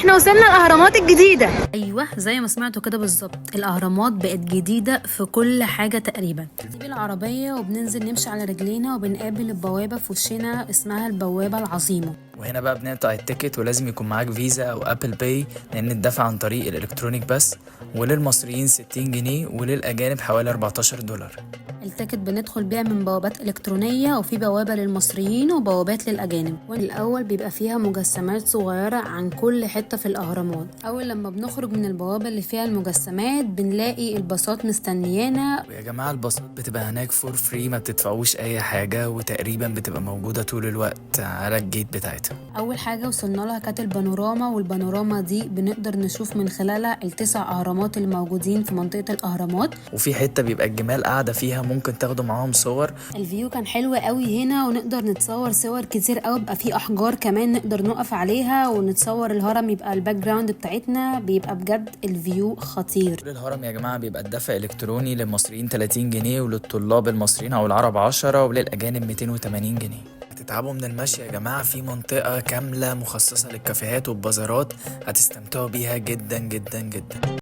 احنا وصلنا الاهرامات الجديده. ايوه زي ما سمعتوا كده بالظبط، الاهرامات بقت جديده في كل حاجه تقريبا. نسيب العربيه وبننزل نمشي على رجلينا وبنقابل البوابه في وشنا اسمها البوابه العظيمه. وهنا بقى بنقطع التيكت، ولازم يكون معاك فيزا او ابل باي لان الدفع عن طريق الالكترونيك بس. وللمصريين 60 جنيه وللاجانب حوالي 14 دولار. التيكت بندخل بيها من بوابات إلكترونية، وفي بوابة للمصريين وبوابات للأجانب. والأول بيبقى فيها مجسمات صغيرة عن كل حتة في الأهرامات. أول لما بنخرج من البوابة اللي فيها المجسمات بنلاقي الباصات مستنيانا. ويا جماعة الباصات بتبقى هناك فور فري، ما بتدفعوش أي حاجة، وتقريبا بتبقى موجودة طول الوقت على الجيت بتاعتها. أول حاجة وصلنا لها كانت البانوراما، والبانوراما دي بنقدر نشوف من خلالها التسع أهرامات اللي موجودين في منطقة الأهرامات. وفي حتة بيبقى الجمال قاعدة فيها، ممكن تاخدوا معاهم صور. الفيو كان حلو قوي هنا، ونقدر نتصور صور كتير قوي. بقى في احجار كمان نقدر نقف عليها ونتصور الهرم، يبقى الباك جراوند بتاعتنا. بيبقى بجد الفيو خطير. الهرم يا جماعة بيبقى الدفع الكتروني، للمصريين 30 جنيه وللطلاب المصريين او العرب 10، وللاجانب 280 جنيه. هتتعبوا من المشي يا جماعة، في منطقة كاملة مخصصة للكافيهات والبازارات، هتستمتعوا بيها جدا جدا جدا.